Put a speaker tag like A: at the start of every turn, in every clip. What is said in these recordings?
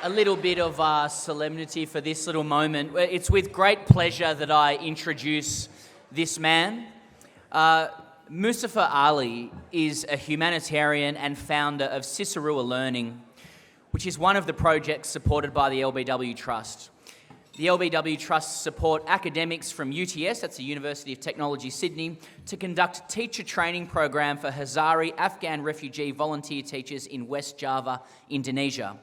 A: a little bit of solemnity for this little moment. It's with great pleasure that I introduce this man. Muzafar Ali is a humanitarian and founder of Cisarua Learning, which is one of the projects supported by the LBW Trust. The LBW Trust support academics from UTS, that's the University of Technology Sydney, to conduct teacher training program for Hazari Afghan refugee volunteer teachers in West Java, Indonesia.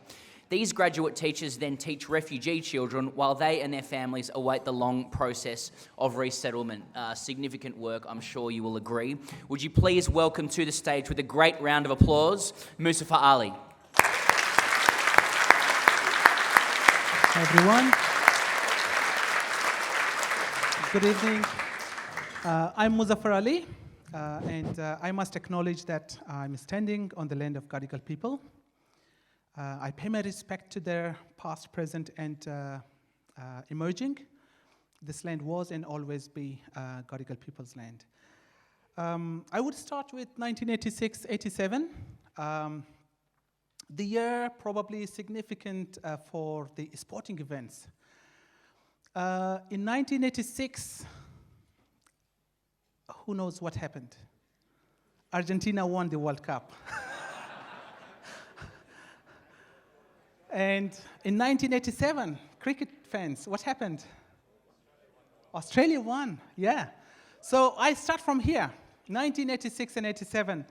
A: These graduate teachers then teach refugee children while they and their families await the long process of resettlement. Significant work, I'm sure you will agree. Would you please welcome to the stage with a great round of applause, Muzafar Ali.
B: Hi everyone. Good evening. I'm Muzafar Ali, and I must acknowledge that I'm standing on the land of Gadigal people. I pay my respect to their past, present, and emerging. This land was and always be Gadigal people's land. I would start with 1986-87. The year probably significant for the sporting events. In 1986, who knows what happened? Argentina won the World Cup. And in 1987, cricket fans, what happened? Australia won, yeah. So I start from here, 1986 and 87.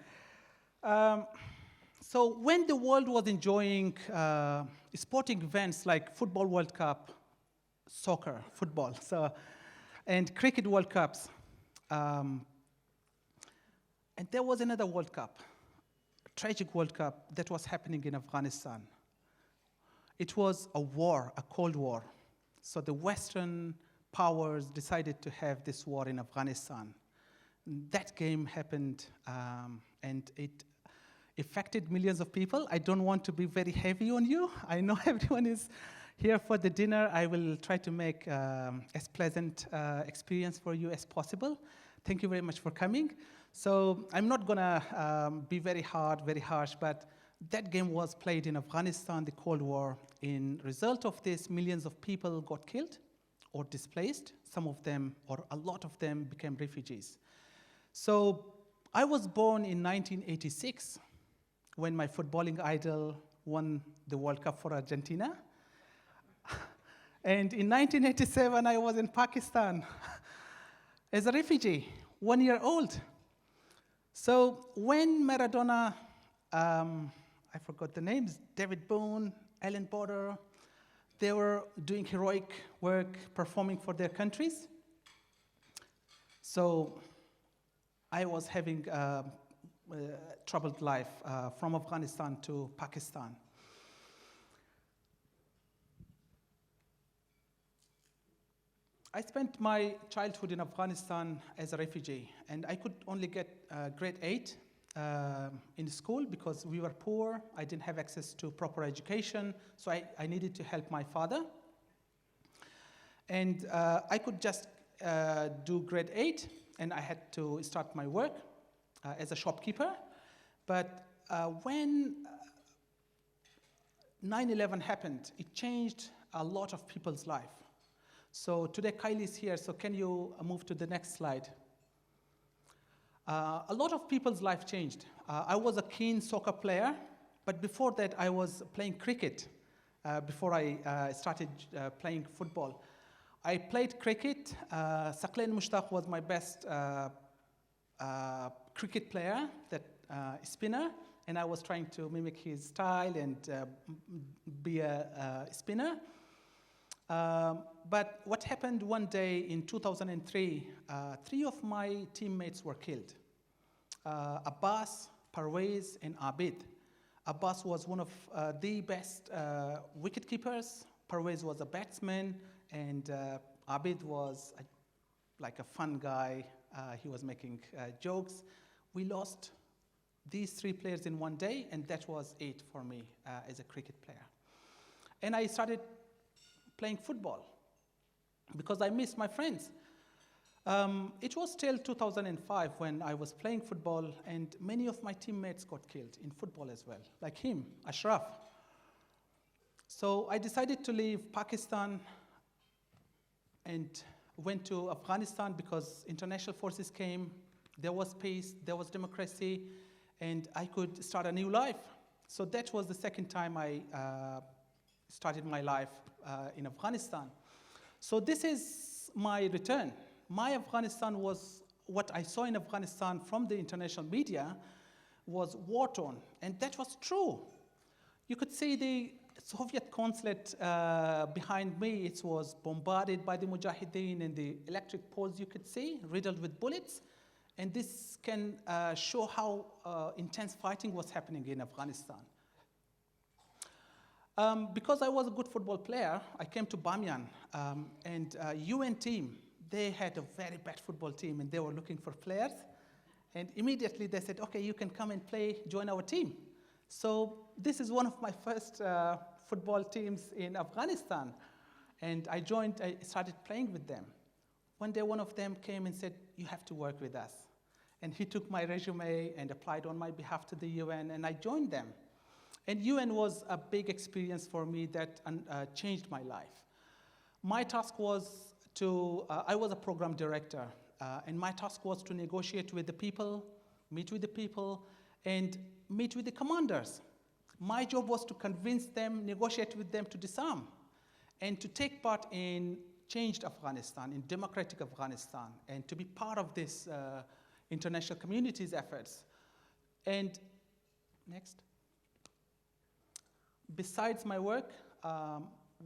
B: So when the world was enjoying sporting events like Football World Cup, soccer, football, and cricket World Cups. And there was another World Cup, a tragic World Cup that was happening in Afghanistan. It was a war, a Cold War. So the Western powers decided to have this war in Afghanistan. That game happened, and it affected millions of people. I don't want to be very heavy on you. I know everyone is here for the dinner. I will try to make as pleasant experience for you as possible. Thank you very much for coming. So I'm not gonna be very hard, very harsh, but that game was played in Afghanistan, the Cold War. In result of this, millions of people got killed or displaced. Some of them, or a lot of them, became refugees. So I was born in 1986 when my footballing idol won the World Cup for Argentina. And in 1987, I was in Pakistan as a refugee, 1 year old. So when Maradona, I forgot the names, David Boone, Alan Border, they were doing heroic work, performing for their countries. So I was having a troubled life from Afghanistan to Pakistan. I spent my childhood in Afghanistan as a refugee, and I could only get grade 8 in school because we were poor. I didn't have access to proper education, so I needed to help my father. And I could just do grade 8, and I had to start my work as a shopkeeper. But when 9/11 happened, it changed a lot of people's life. So today Kylie is here, so can you move to the next slide? A lot of people's life changed. I was a keen soccer player, but before that I was playing cricket before I started playing football. I played cricket. Saqlain Mushtaq was my best cricket player, that spinner, and I was trying to mimic his style and be a spinner. But what happened one day in 2003, 3 of my teammates were killed. Abbas, Parvez, and Abid. Abbas was one of the best wicket keepers. Parvez was a batsman, and Abid was like a fun guy. He was making jokes. We lost these 3 players in one day, and that was it for me as a cricket player. And I started playing football because I missed my friends. It was till 2005 when I was playing football, and many of my teammates got killed in football as well, like him, Ashraf. So I decided to leave Pakistan and went to Afghanistan because international forces came, there was peace, there was democracy, and I could start a new life. So that was the second time I started my life in Afghanistan. So this is my return. My Afghanistan was, what I saw in Afghanistan from the international media was war-torn, and that was true. You could see the Soviet consulate behind me. It was bombarded by the Mujahideen, and the electric poles you could see riddled with bullets. And this can show how intense fighting was happening in Afghanistan. Because I was a good football player, I came to Bamyan, and UN team, they had a very bad football team, and they were looking for players. And immediately they said, okay, you can come and play, join our team. So this is one of my first football teams in Afghanistan. And I started playing with them. One day, one of them came and said, you have to work with us. And he took my resume and applied on my behalf to the UN, and I joined them. And UN was a big experience for me that changed my life. My task was I was a program director, and my task was to negotiate with the people, meet with the people, and meet with the commanders. My job was to convince them, negotiate with them to disarm, and to take part in changed Afghanistan, in democratic Afghanistan, and to be part of this international community's efforts. And next. Besides my work,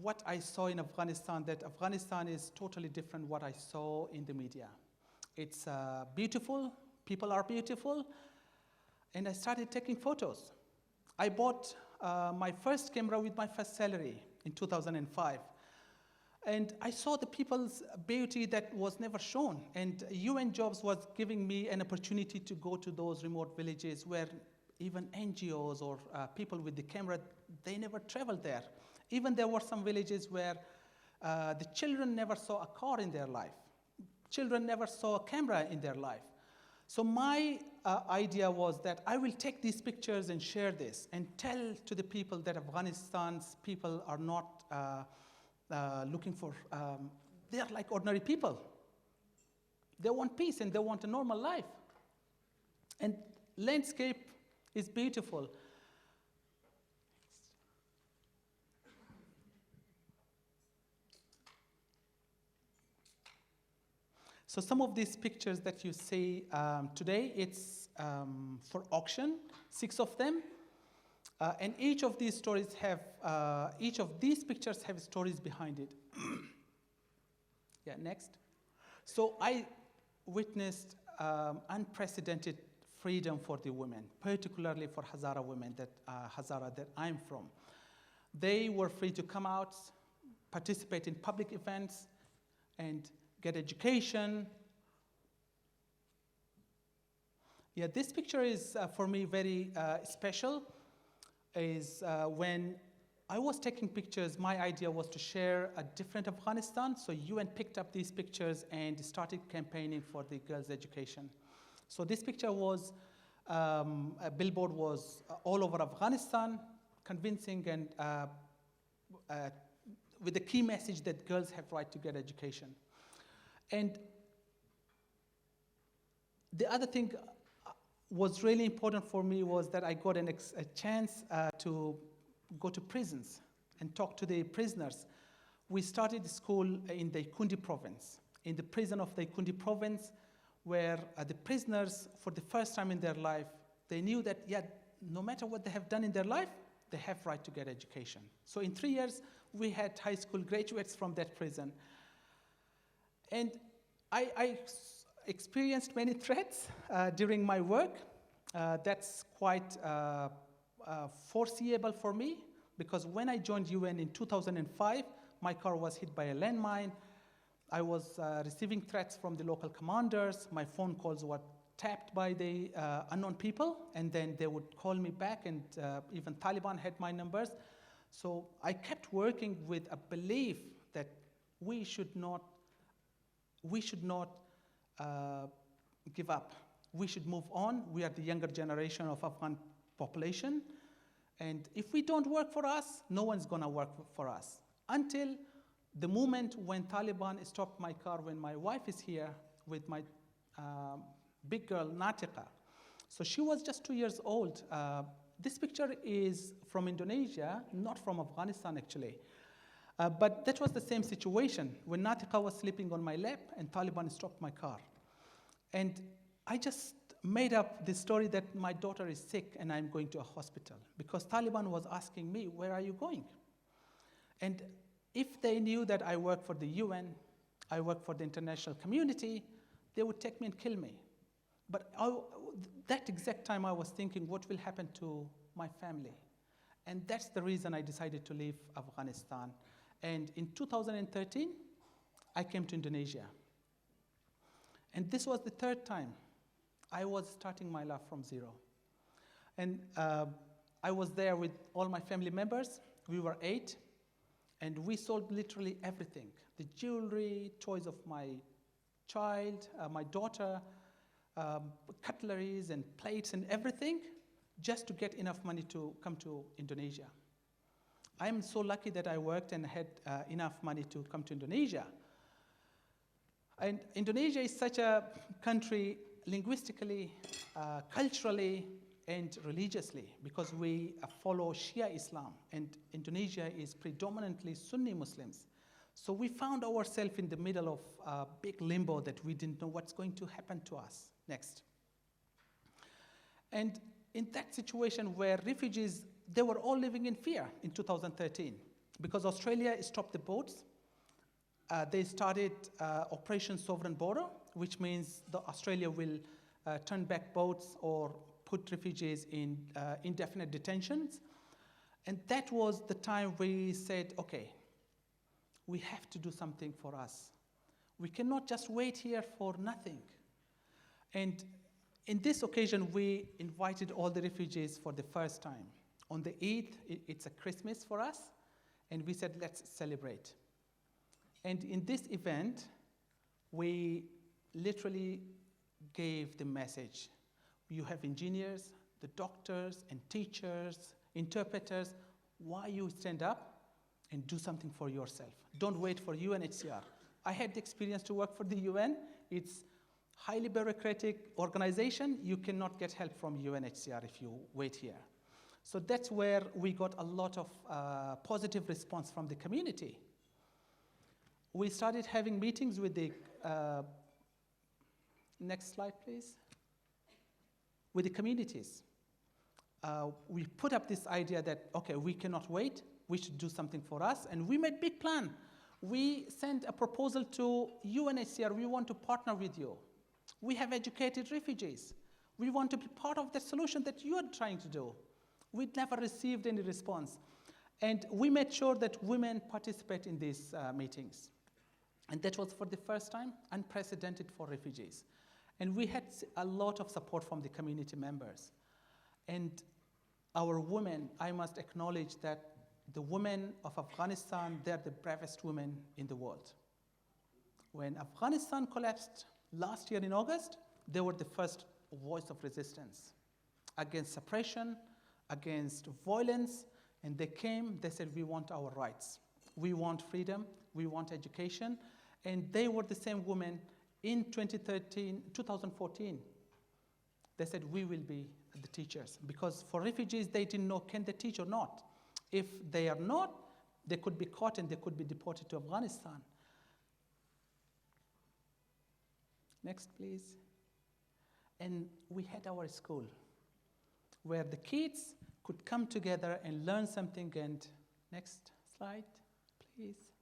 B: what I saw in Afghanistan, that Afghanistan is totally different what I saw in the media. It's beautiful, people are beautiful, and I started taking photos. I bought my first camera with my first salary in 2005. And I saw the people's beauty that was never shown. And UN Jobs was giving me an opportunity to go to those remote villages where even NGOs or people with the camera, they never traveled there. Even there were some villages where the children never saw a car in their life. Children never saw a camera in their life. So my idea was that I will take these pictures and share this and tell to the people that Afghanistan's people are not looking for, they are like ordinary people. They want peace and they want a normal life. And landscape is beautiful. So some of these pictures that you see today, it's for auction, 6 of them. And each of these stories have, each of these pictures have stories behind it. Yeah, next. So I witnessed unprecedented freedom for the women, particularly for Hazara women, Hazara that I'm from. They were free to come out, participate in public events, and get education. Yeah, this picture is for me very special. Is when I was taking pictures, my idea was to share a different Afghanistan. So UN picked up these pictures and started campaigning for the girls' education. So this picture was, a billboard was all over Afghanistan, convincing and with the key message that girls have right to get education. And the other thing was really important for me was that I got a chance to go to prisons and talk to the prisoners. We started school in the Kundi province, in the prison of the Kundi province, where the prisoners, for the first time in their life, they knew that, yeah, no matter what they have done in their life, they have right to get education. So in 3 years, we had high school graduates from that prison. And I experienced many threats during my work. That's quite foreseeable for me, because when I joined UN in 2005, my car was hit by a landmine. I was receiving threats from the local commanders. My phone calls were tapped by the unknown people, and then they would call me back, and even Taliban had my numbers. So I kept working with a belief that we should not give up. We should move on. We are the younger generation of Afghan population, And if we don't work for us, no one's going to work for us. Until the moment when Taliban stopped my car when my wife is here with my big girl, Natika. So she was just 2 years old. This picture is from Indonesia, not from Afghanistan, actually. But that was the same situation when Natika was sleeping on my lap and Taliban stopped my car. And I just made up the story that my daughter is sick and I'm going to a hospital because Taliban was asking me, where are you going? And if they knew that I work for the UN, I work for the international community, they would take me and kill me. But that exact time I was thinking, what will happen to my family? And that's the reason I decided to leave Afghanistan. And in 2013, I came to Indonesia. And this was the third time I was starting my life from zero. And I was there with all my family members. We were 8. And we sold literally everything. The jewelry, toys of my child, my daughter, cutleries and plates and everything, just to get enough money to come to Indonesia. I'm so lucky that I worked and had enough money to come to Indonesia. And Indonesia is such a country linguistically, culturally, and religiously, because we follow Shia Islam, and Indonesia is predominantly Sunni Muslims. So we found ourselves in the middle of a big limbo that we didn't know what's going to happen to us next. And in that situation where refugees, they were all living in fear in 2013, because Australia stopped the boats. They started Operation Sovereign Border, which means Australia will turn back boats or put refugees in indefinite detentions. And that was the time we said, okay, we have to do something for us. We cannot just wait here for nothing. And in this occasion, we invited all the refugees for the first time. On the 8th, it's a Christmas for us, and we said, let's celebrate. And in this event, we literally gave the message. You have engineers, the doctors and teachers, interpreters. Why you stand up and do something for yourself? Don't wait for UNHCR. I had the experience to work for the UN. It's highly bureaucratic organization. You cannot get help from UNHCR if you wait here. So that's where we got a lot of positive response from the community. We started having meetings with the, next slide please, with the communities. We put up this idea that, okay, we cannot wait, we should do something for us, and we made a big plan. We sent a proposal to UNHCR, we want to partner with you. We have educated refugees. We want to be part of the solution that you are trying to do. We never received any response. And we made sure that women participate in these meetings. And that was for the first time, unprecedented for refugees. And we had a lot of support from the community members. And our women, I must acknowledge that the women of Afghanistan, they're the bravest women in the world. When Afghanistan collapsed last year in August, they were the first voice of resistance against suppression, against violence, and they came, they said, we want our rights. We want freedom, we want education, and they were the same women in 2014. They said, we will be the teachers, because for refugees, they didn't know, can they teach or not? If they are not, they could be caught and they could be deported to Afghanistan. Next, please. And we had our school, where the kids could come together and learn something. And next slide, please.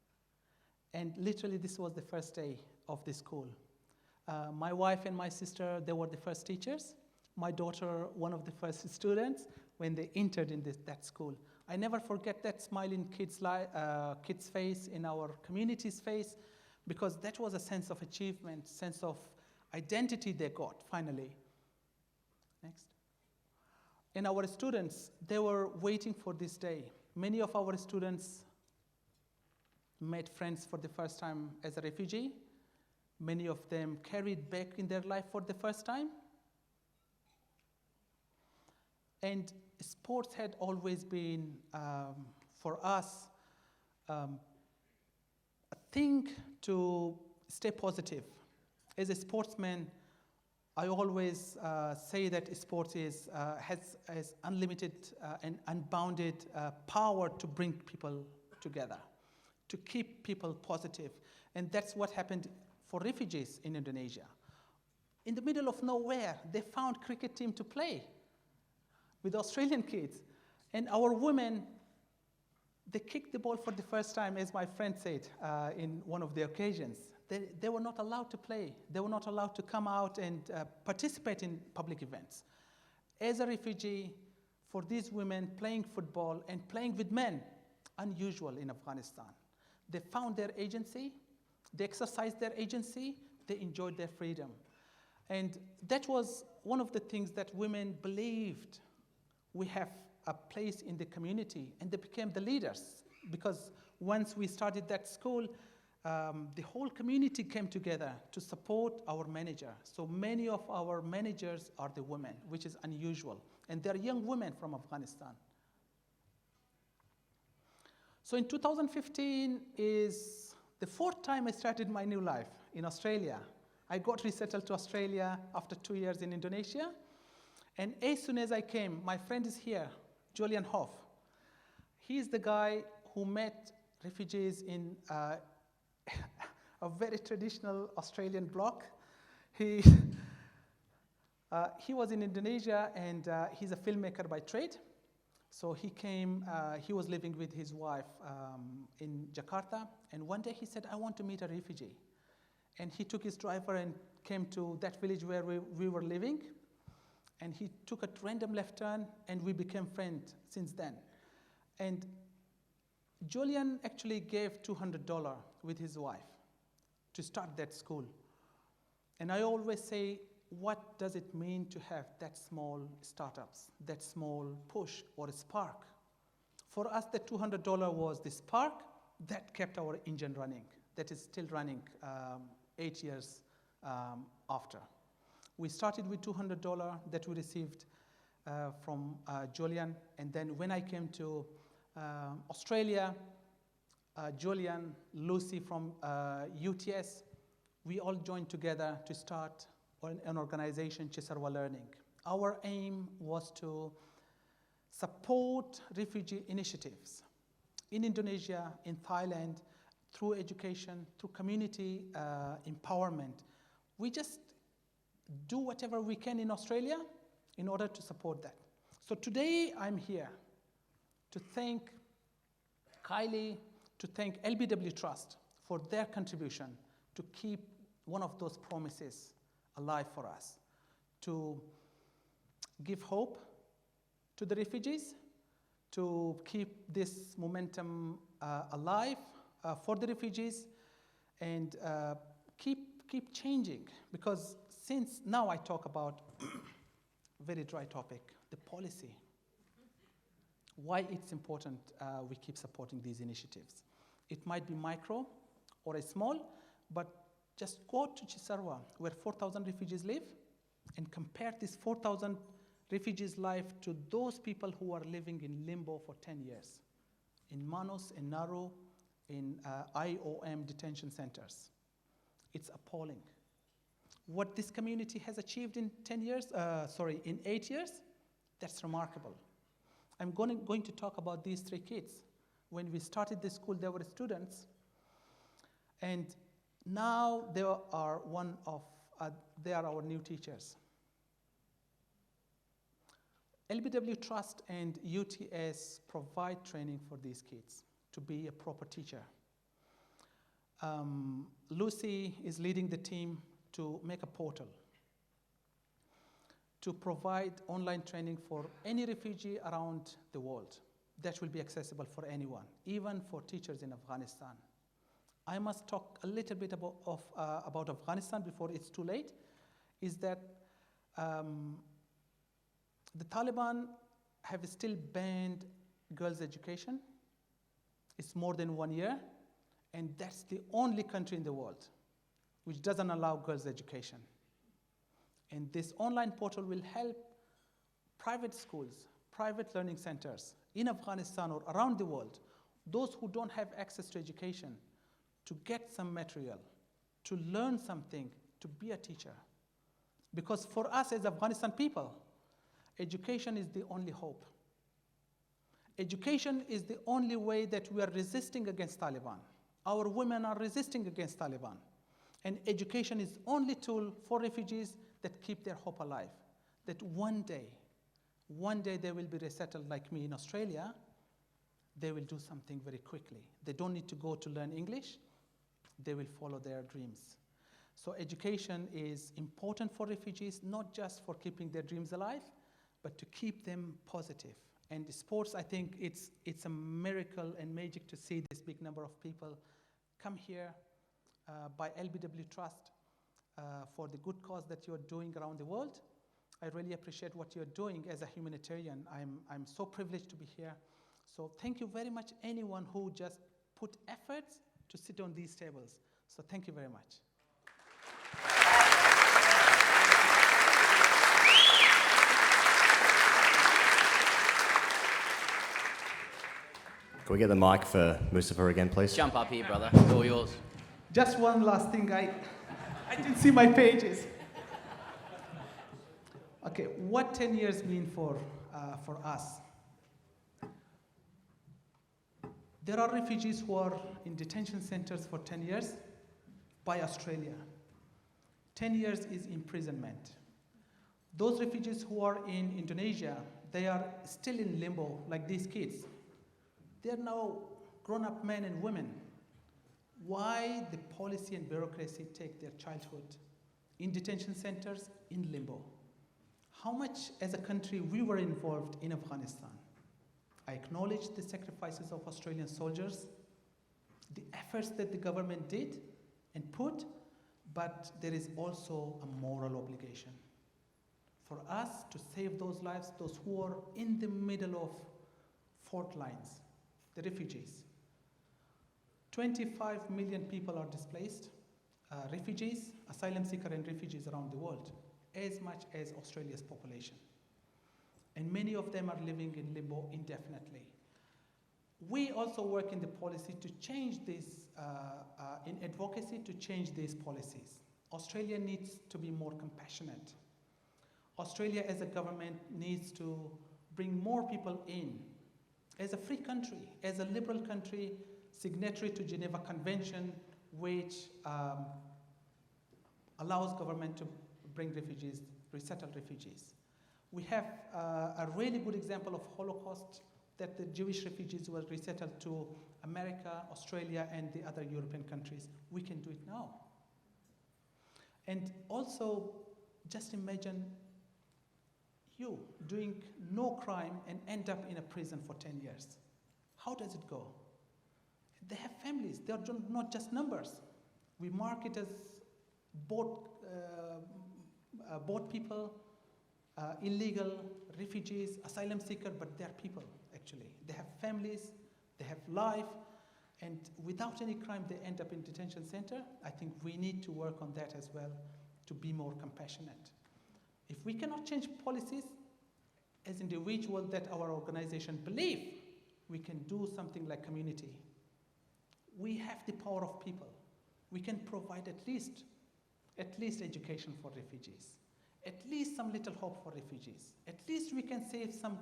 B: And literally, this was the first day of the school. My wife and my sister, they were the first teachers. My daughter, one of the first students, when they entered in that school. I never forget that smiling kid's face, in our community's face, because that was a sense of achievement, sense of identity they got, finally. Next. And our students, they were waiting for this day. Many of our students made friends for the first time as a refugee. Many of them carried back in their life for the first time. And sports had always been, for us, a thing to stay positive. As a sportsman, I always say that sports has unlimited and unbounded power to bring people together, to keep people positive. And that's what happened for refugees in Indonesia. In the middle of nowhere, they found cricket team to play with Australian kids. And our women, they kicked the ball for the first time, as my friend said in one of the occasions. They were not allowed to play. They were not allowed to come out and participate in public events. As a refugee, for these women, playing football and playing with men, unusual in Afghanistan. They found their agency, they exercised their agency, they enjoyed their freedom. And that was one of the things that women believed we have a place in the community, and they became the leaders. Because once we started that school, the whole community came together to support our manager. So many of our managers are the women, which is unusual. And they're young women from Afghanistan. So in 2015 is the fourth time I started my new life in Australia. I got resettled to Australia after 2 years in Indonesia. And as soon as I came, my friend is here, Julian Hoff. He's the guy who met refugees in a very traditional Australian block. He was in Indonesia, and he's a filmmaker by trade. So he came, he was living with his wife in Jakarta, and one day he said, I want to meet a refugee. And he took his driver and came to that village where we were living, and he took a random left turn, and we became friends since then. And Julian actually gave $200 with his wife to start that school. And I always say, what does it mean to have that small startups, that small push or a spark? For us, the $200 was the spark that kept our engine running, that is still running 8 years after. We started with $200 that we received from Julian, and then when I came to Australia, Julian, Lucy from UTS, we all joined together to start an organization, Cisarua Learning. Our aim was to support refugee initiatives in Indonesia, in Thailand, through education, through community empowerment. We just do whatever we can in Australia in order to support that. So today I'm here to thank Kylie, to thank LBW Trust for their contribution to keep one of those promises alive for us, to give hope to the refugees, to keep this momentum alive for the refugees, and keep changing. Because since now I talk about very dry topic, the policy. Why it's important we keep supporting these initiatives. It might be micro or a small, but just go to Cisarua, where 4,000 refugees live, and compare this 4,000 refugees' life to those people who are living in limbo for 10 years, in Manus, in Nauru, in IOM detention centers. It's appalling. What this community has achieved in 8 years, that's remarkable. I'm going to talk about these 3 kids. When we started this school, they were students, and now they are our new teachers. LBW Trust and UTS provide training for these kids to be a proper teacher. Lucy is leading the team to make a portal to provide online training for any refugee around the world that will be accessible for anyone, even for teachers in Afghanistan. I must talk a little bit about Afghanistan before it's too late, is that the Taliban have still banned girls' education. It's more than 1 year, and that's the only country in the world which doesn't allow girls' education. And this online portal will help private schools, private learning centers in Afghanistan or around the world, those who don't have access to education, to get some material, to learn something, to be a teacher. Because for us as Afghanistan people, education is the only hope. Education is the only way that we are resisting against Taliban. Our women are resisting against Taliban. And education is the only tool for refugees that keep their hope alive. That one day they will be resettled like me in Australia. They will do something very quickly. They don't need to go to learn English. They will follow their dreams. So education is important for refugees, not just for keeping their dreams alive, but to keep them positive. And sports, I think it's a miracle and magic to see this big number of people come here by LBW Trust for the good cause that you're doing around the world. I really appreciate what you're doing as a humanitarian. I'm so privileged to be here. So thank you very much, anyone who just put efforts to sit on these tables. So thank you very much.
C: Can we get the mic for Muzafar again, please?
A: Jump up here, brother. It's all yours.
B: Just one last thing. I didn't see my pages. Okay, what 10 years mean for us? There are refugees who are in detention centers for 10 years by Australia. 10 years is imprisonment. Those refugees who are in Indonesia, they are still in limbo, like these kids. They're now grown-up men and women. Why the policy and bureaucracy take their childhood in detention centers, in limbo? How much as a country we were involved in Afghanistan? I acknowledge the sacrifices of Australian soldiers, the efforts that the government did and put, but there is also a moral obligation for us to save those lives, those who are in the middle of fault lines, the refugees. 25 million people are displaced, refugees, asylum seekers and refugees around the world, as much as Australia's population. And many of them are living in limbo indefinitely. We also work in the policy to change this, in advocacy to change these policies. Australia needs to be more compassionate. Australia as a government needs to bring more people in. As a free country, as a liberal country, signatory to Geneva Convention, which allows government to bring refugees, resettle refugees. We have a really good example of Holocaust that the Jewish refugees were resettled to America, Australia, and the other European countries. We can do it now. And also, just imagine you doing no crime and end up in a prison for 10 years. How does it go? They have families. They are not just numbers. We mark it as boat people, illegal refugees, asylum seekers, but they are people, actually. They have families, they have life, and without any crime, they end up in detention center. I think we need to work on that as well to be more compassionate. If we cannot change policies as individuals that our organization believe, we can do something like community. We have the power of people. We can provide at least education for refugees, at least some little hope for refugees. At least we can save some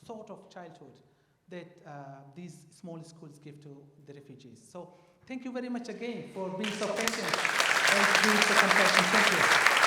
B: sort of childhood that these small schools give to the refugees. So thank you very much again for being so patient and being so compassionate. Thank you.